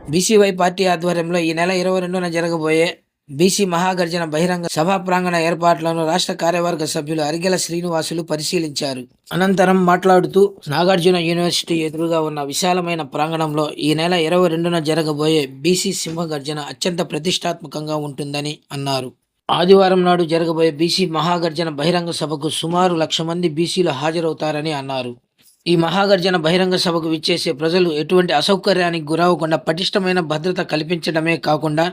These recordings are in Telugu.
బీసీవై పార్టీ ఆధ్వర్యంలో ఈ నెల 22న జరగబోయే బీసీ మహాగర్జన బహిరంగ సభా ప్రాంగణ ఏర్పాట్లను రాష్ట్ర కార్యవర్గ సభ్యులు అరిగెల శ్రీనివాసులు పరిశీలించారు. అనంతరం మాట్లాడుతూ నాగార్జున యూనివర్సిటీ ఎదురుగా ఉన్న విశాలమైన ప్రాంగణంలో ఈ నెల 22న జరగబోయే బీసీ సింహగర్జన అత్యంత ప్రతిష్టాత్మకంగా ఉంటుందని అన్నారు. ఆదివారం నాడు జరగబోయే బీసీ మహాగర్జన బహిరంగ సభకు సుమారు 1,00,000 మంది బీసీలు హాజరవుతారని అన్నారు. ఈ మహాగర్జన బహిరంగ సభకు విచ్చేసే ప్రజలు ఎటువంటి అసౌకర్యానికి గురవకుండా పటిష్టమైన భద్రత కల్పించడమే కాకుండా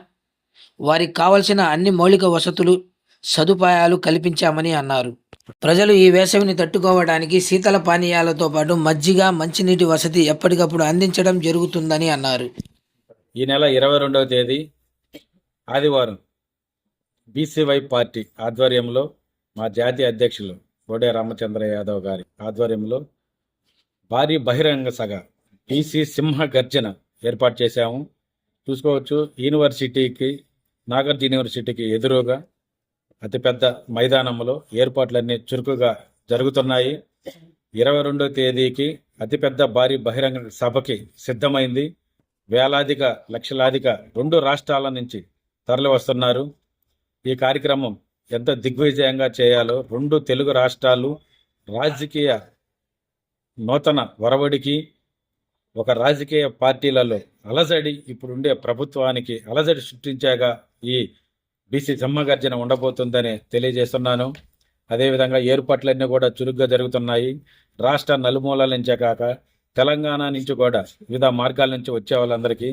వారికి కావలసిన అన్ని మౌలిక వసతులు సదుపాయాలు కల్పించామని అన్నారు. ప్రజలు ఈ వేసవిని తట్టుకోవడానికి శీతల పానీయాలతో పాటు మజ్జిగ మంచినీటి వసతి ఎప్పటికప్పుడు అందించడం జరుగుతుందని అన్నారు. ఈ నెల 22వ తేదీ ఆదివారం బీసీవై పార్టీ ఆధ్వర్యంలో మా జాతీయ అధ్యక్షులు బోడే రామచంద్ర యాదవ్ గారి ఆధ్వర్యంలో భారీ బహిరంగ సభ బీసీ సింహ గర్జన ఏర్పాటు చేశాము. చూసుకోవచ్చు, యూనివర్సిటీకి నాగార్జున యూనివర్సిటీకి ఎదురుగా అతిపెద్ద మైదానంలో ఏర్పాట్లన్నీ చురుకుగా జరుగుతున్నాయి. 22వ తేదీకి అతిపెద్ద భారీ బహిరంగ సభకి సిద్ధమైంది. వేలాదిగా లక్షలాదిగా 2 రాష్ట్రాల నుంచి తరలి వస్తున్నారు. ఈ కార్యక్రమం ఎంత దిగ్విజయంగా చేయాలో 2 తెలుగు రాష్ట్రాలు రాజకీయ నూతన వరవడికి ఒక రాజకీయ పార్టీలలో అలజడి ఇప్పుడుండే ప్రభుత్వానికి అలజడి సృష్టించాగా ఈ బీసీ సింహగర్జన ఉండబోతుందని తెలియజేస్తున్నాను. అదేవిధంగా ఏర్పాట్లన్నీ కూడా చురుగ్గా జరుగుతున్నాయి. రాష్ట్ర నలుమూలల నుంచే కాక తెలంగాణ నుంచి కూడా వివిధ మార్గాల నుంచి వచ్చే వాళ్ళందరికీ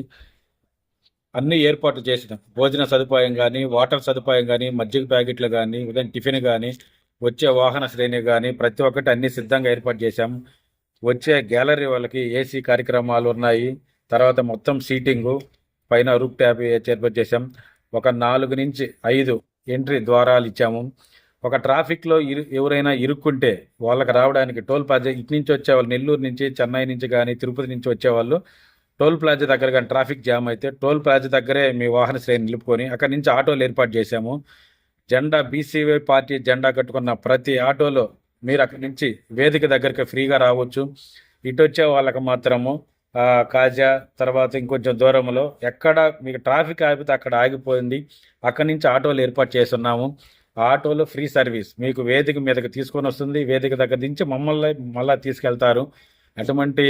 అన్ని ఏర్పాట్లు చేసినాం. భోజన సదుపాయం కానీ, వాటర్ సదుపాయం కానీ, మజ్జిగ ప్యాకెట్లు కానీ, ఉదయం టిఫిన్ కానీ, వచ్చే వాహన శ్రేణి కానీ ప్రతి ఒక్కటి అన్ని సిద్ధంగా ఏర్పాటు చేశాం. వచ్చే గ్యాలరీ వాళ్ళకి ఏసీ కార్యక్రమాలు ఉన్నాయి. తర్వాత మొత్తం సీటింగు పైన రూప్ ట్యాబ్ ఏర్పాటు చేశాం. ఒక 4 నుంచి 5 ఎంట్రీ ద్వారాలు ఇచ్చాము. ఒక ట్రాఫిక్లో ఎవరైనా ఇరుక్కుంటే వాళ్ళకి రావడానికి టోల్ ప్లాజా ఇటు నుంచి వచ్చేవాళ్ళు, నెల్లూరు నుంచి, చెన్నై నుంచి కానీ, తిరుపతి నుంచి వచ్చేవాళ్ళు టోల్ ప్లాజా దగ్గర కానీ ట్రాఫిక్ జామ్ అయితే టోల్ ప్లాజా దగ్గరే మీ వాహన శ్రేణి నిలుపుకొని అక్కడి నుంచి ఆటోలు ఏర్పాటు చేశాము. జెండా బీసీవై పార్టీ జెండా కట్టుకున్న ప్రతి ఆటోలో మీరు అక్కడి నుంచి వేదిక దగ్గరికి ఫ్రీగా రావచ్చు. ఇటు వచ్చే వాళ్ళకి మాత్రము కాజా తర్వాత ఇంకొంచెం దూరంలో ఎక్కడ మీకు ట్రాఫిక్ ఆగిపోతే అక్కడ ఆగిపోయింది. అక్కడి నుంచి ఆటోలు ఏర్పాటు చేస్తున్నాము. ఆటోలు ఫ్రీ సర్వీస్ మీకు వేదిక మీదకి తీసుకొని వస్తుంది. వేదిక దగ్గర నుంచి మమ్మల్ని మళ్ళీ తీసుకెళ్తారు. అటువంటి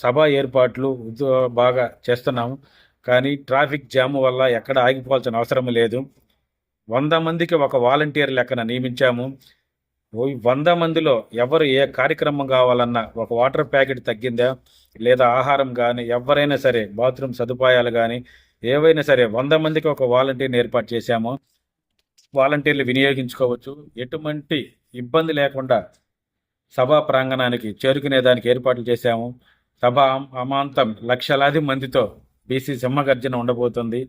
సభ ఏర్పాట్లు బాగా చేస్తున్నాము. కానీ ట్రాఫిక్ జామ్ వల్ల ఎక్కడ ఆగిపోవాల్సిన అవసరం లేదు. 100 మందికి ఒక వాలంటీర్ లెక్కన నియమించాము. 100 మందిలో ఎవరు ఏ కార్యక్రమం కావాలన్నా ఒక వాటర్ ప్యాకెట్ తగ్గిందా లేదా ఆహారం కానీ ఎవరైనా సరే బాత్రూమ్ సదుపాయాలు కానీ ఏవైనా సరే 100 మందికి ఒక వాలంటీర్ని ఏర్పాటు చేశాము. వాలంటీర్లు వినియోగించుకోవచ్చు. ఎటువంటి ఇబ్బంది లేకుండా సభా ప్రాంగణానికి చేరుకునేదానికి ఏర్పాట్లు చేశాము. సభ అమాంతం లక్షలాది మందితో బీసీ సింహగర్జన ఉండబోతుంది.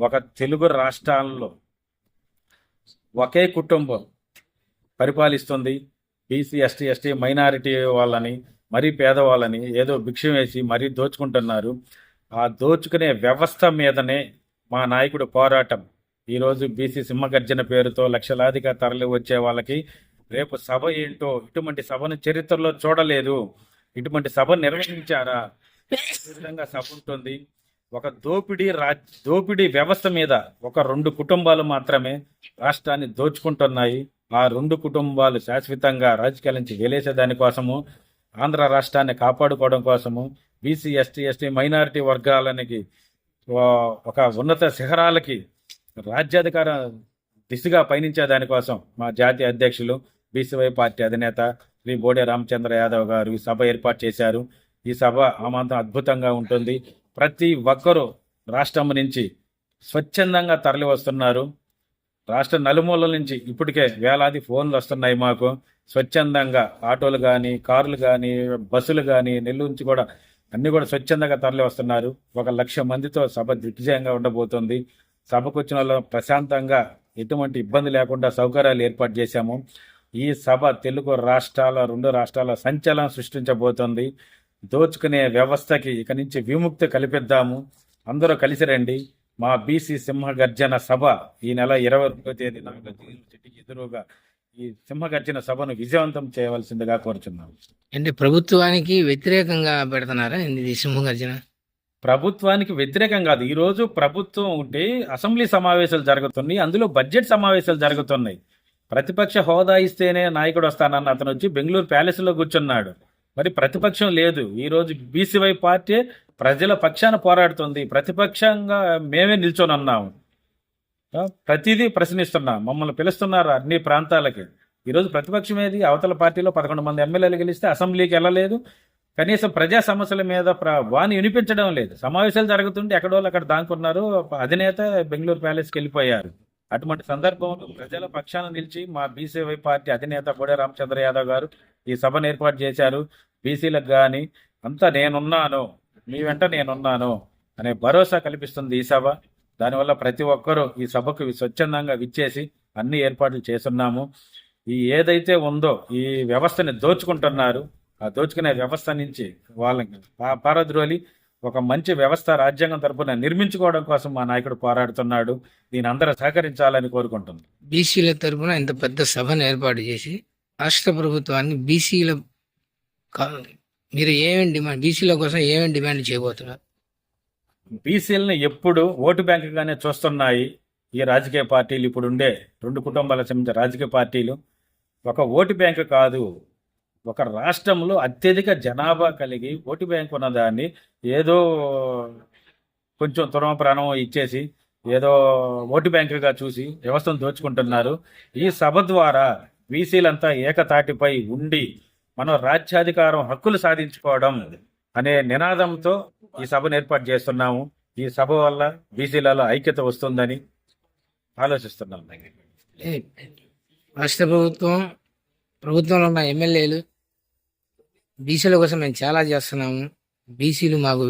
ఒక తెలుగు రాష్ట్రాల్లో ఒకే కుటుంబం పరిపాలిస్తుంది. బీసీ ఎస్టీ మైనారిటీ వాళ్ళని మరీ పేదవాళ్ళని ఏదో భిక్షం వేసి మరీ దోచుకుంటున్నారు. ఆ దోచుకునే వ్యవస్థ మీదనే మా నాయకుడు పోరాటం. ఈరోజు బీసీ సింహగర్జన పేరుతో లక్షలాదిగా తరలి వచ్చే వాళ్ళకి రేపు సభ ఏంటో, ఇటువంటి సభను చరిత్రలో చూడలేదు, ఇటువంటి సభ నిర్వహించారా, ఈ విధంగా సభ ఉంటుంది. ఒక దోపిడీ వ్యవస్థ మీద ఒక 2 కుటుంబాలు మాత్రమే రాష్ట్రాన్ని దోచుకుంటున్నాయి. ఆ 2 కుటుంబాలు శాశ్వతంగా రాజకీయాల నుంచి వెలేసే దానికోసము, ఆంధ్ర రాష్ట్రాన్ని కాపాడుకోవడం కోసము, బీసీ ఎస్టీ మైనారిటీ వర్గాలకి ఒక ఉన్నత శిఖరాలకి రాజ్యాధికార దిశగా పయనించే దానికోసం మా జాతీయ అధ్యక్షులు బీసీవై పార్టీ అధినేత శ్రీ బోడే రామచంద్ర యాదవ్ గారు ఈ సభ ఏర్పాటు చేశారు. ఈ సభ ఆమాంతం అద్భుతంగా ఉంటుంది. ప్రతి ఒక్కరూ రాష్ట్రం నుంచి స్వచ్ఛందంగా తరలి వస్తున్నారు. రాష్ట్ర నలుమూలల నుంచి ఇప్పటికే వేలాది ఫోన్లు వస్తున్నాయి మాకు. స్వచ్ఛందంగా ఆటోలు కానీ, కార్లు కానీ, బస్సులు కానీ, నెల్లూరు నుంచి కూడా అన్ని కూడా స్వచ్ఛందంగా తరలి వస్తున్నారు. 1,00,000 మందితో సభ దిగ్విజయంగా ఉండబోతుంది. సభకు వచ్చిన వాళ్ళు ప్రశాంతంగా ఎటువంటి ఇబ్బంది లేకుండా సౌకర్యాలు ఏర్పాటు చేశాము. ఈ సభ తెలుగు రాష్ట్రాల 2 రాష్ట్రాల సంచలనం సృష్టించబోతుంది. దోచుకునే వ్యవస్థకి ఇక నుంచి విముక్తి కల్పిద్దాము. అందరూ కలిసి రండి. మా బీసీ సింహగర్జన సభ ఈ నెల 22వ తేదీ యూనివర్సిటీకి ఎదురుగా ఈ సింహగర్జన సభను విజయవంతం చేయవలసిందిగా కోరుచున్నాము. అంటే ప్రభుత్వానికి వ్యతిరేకంగా పెడుతున్నారా ఇది సింహగర్జన? ప్రభుత్వానికి వ్యతిరేకం కాదు. ఈ రోజు ప్రభుత్వం ఉంటే అసెంబ్లీ సమావేశాలు జరుగుతున్నాయి, అందులో బడ్జెట్ సమావేశాలు జరుగుతున్నాయి. ప్రతిపక్ష హోదా ఇస్తేనే నాయకుడు వస్తానన్న అతను వచ్చి బెంగళూరు ప్యాలెస్లో కూర్చున్నాడు. మరి ప్రతిపక్షం లేదు. ఈ రోజు బీసీవై పార్టీ ప్రజల పక్షాన పోరాడుతుంది. ప్రతిపక్షంగా మేమే నిల్చొని ఉన్నాము. ప్రతిదీ ప్రశ్నిస్తున్నాం. మమ్మల్ని పిలుస్తున్నారు అన్ని ప్రాంతాలకి. ఈరోజు ప్రతిపక్షం ఏది? అవతల పార్టీలో 11 మంది ఎమ్మెల్యేలు గెలిస్తే అసెంబ్లీకి వెళ్ళలేదు. కనీసం ప్రజా సమస్యల మీద వాణి వినిపించడం లేదు. సమావేశాలు జరుగుతుంటే ఎక్కడో అక్కడ దాక్కున్నారు. అధినేత బెంగళూరు ప్యాలెస్కి వెళ్ళిపోయారు. అటువంటి సందర్భంలో ప్రజల పక్షాన నిలిచి మా బీసీవై పార్టీ అధినేత బొడే రామచంద్ర యాదవ్ గారు ఈ సభను ఏర్పాటు చేశారు. బీసీలకు కానీ అంతా నేనున్నాను, మీ వెంట నేనున్నాను అనే భరోసా కల్పిస్తుంది ఈ సభ. దానివల్ల ప్రతి ఒక్కరూ ఈ సభకు స్వచ్ఛందంగా విచ్చేసి అన్ని ఏర్పాట్లు చేస్తున్నాము. ఈ ఏదైతే ఉందో ఈ వ్యవస్థని దోచుకుంటున్నారు, ఆ దోచుకునే వ్యవస్థ నుంచి వాళ్ళకి పారద్రోలి ఒక మంచి వ్యవస్థ రాజ్యాంగం తరపున నిర్మించుకోవడం కోసం మా నాయకుడు పోరాడుతున్నాడు. దీని అందరూ సహకరించాలని కోరుకుంటున్నాను. బీసీల తరపున ఇంత పెద్ద సభను ఏర్పాటు చేసి రాష్ట్ర ప్రభుత్వాన్ని మీరు ఏమేమి డిమాండ్, బీసీల కోసం ఏమేమి డిమాండ్ చేయబోతున్నారు? బీసీలని ఎప్పుడు ఓటు బ్యాంకుగానే చూస్తున్నాయి ఈ రాజకీయ పార్టీలు. ఇప్పుడు ఉండే 2 కుటుంబాలకు సంబంధించిన రాజకీయ పార్టీలు ఒక ఓటు బ్యాంకు కాదు, ఒక రాష్ట్రంలో అత్యధిక జనాభా కలిగి ఓటు బ్యాంకు ఉన్నదాన్ని ఏదో కొంచెం తురమ ప్రాణం ఇచ్చేసి ఏదో ఓటు బ్యాంకుగా చూసి వ్యవస్థను దోచుకుంటున్నారు. ఈ సభ ద్వారా బీసీలంతా ఏకతాటిపై ఉండి మనం రాజ్యాధికారం హక్కులు సాధించుకోవడం అనే నినాదంతో ఈ సభను ఏర్పాటు చేస్తున్నాము. ఈ సభ వల్ల బీసీలలో ఐక్యత వస్తుందని ఆలోచిస్తున్నాం. రాష్ట్ర ప్రభుత్వంలో ఉన్న ఎమ్మెల్యేలు బీసీల కోసం మేము చాలా చేస్తున్నాము, బీసీలు మాకు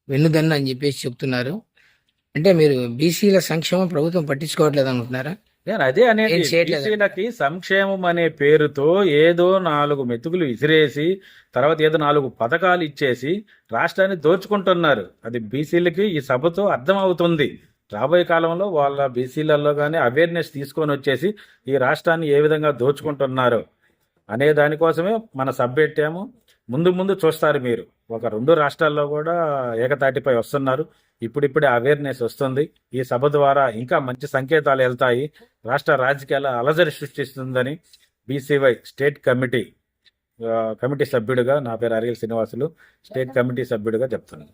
వెన్నుదన్ను అని చెప్పేసి చెప్తున్నారు. అంటే మీరు బీసీల సంక్షేమం ప్రభుత్వం పట్టించుకోవట్లేదు అనుకుంటున్నారా? నేను అదే అనేది, బీసీలకి సంక్షేమం అనే పేరుతో ఏదో 4 మెతుకులు విసిరేసి తర్వాత ఏదో 4 పథకాలు ఇచ్చేసి రాష్ట్రాన్ని దోచుకుంటున్నారు. అది బీసీలకి ఈ సభతో అర్థమవుతుంది. రాబోయే కాలంలో వాళ్ళ బీసీలలో కానీ అవేర్నెస్ తీసుకొని వచ్చేసి ఈ రాష్ట్రాన్ని ఏ విధంగా దోచుకుంటున్నారు అనే దానికోసమే మన సభ పెట్టాము. ముందు చూస్తారు మీరు. ఒక 2 రాష్ట్రాల్లో కూడా ఏకతాటిపై వస్తున్నారు. ఇప్పుడిప్పుడే అవేర్నెస్ వస్తుంది. ఈ సభ ద్వారా ఇంకా మంచి సంకేతాలు వెళ్తాయి. రాష్ట్ర రాజకీయాల అలజడి సృష్టిస్తుందని బీసీవై స్టేట్ కమిటీ సభ్యుడిగా, నా పేరు అరిగెల శ్రీనివాసులు, స్టేట్ కమిటీ సభ్యుడిగా చెప్తున్నాను.